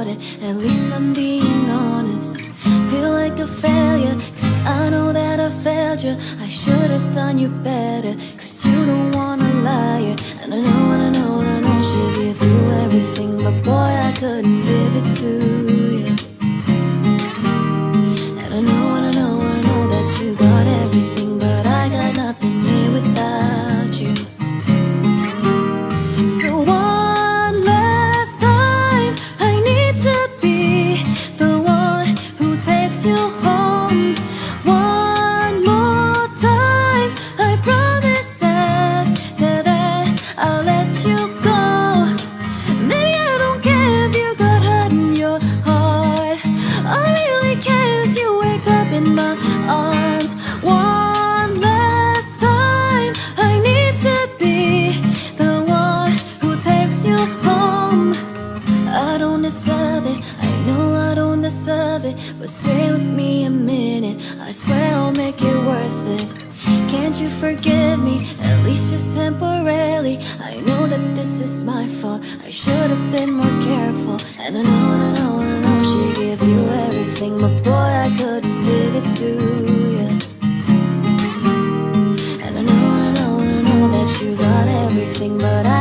it. At least I'm being honest. Feel like a failure, cause I know that I failed you. I should have done you better, cause you don't wanna lie. And I know, and I know, and I know she gives you everything, but boy, I couldn't give it to you. And I know, and I know, and I know that you got everything, but I got nothing here without you. So one last time, I need to be the one who takes you home. One more time, I promise after that I'll let you go. Maybe I don't care if you got hurt in your heart. I really care as you wake up in my arms. One last time, I need to be the one who takes you home. I don't deserve it, I know I don't deserve it, but stay with me a minute, I swear I'll make it worth it. Can't you forgive me, at least just temporarily? I know that this is my fault, I should have been more careful. And I know, and I know, and I know she gives you everything, but boy, I couldn't give it to you. And I know, and I know, and I know that you got everything, but I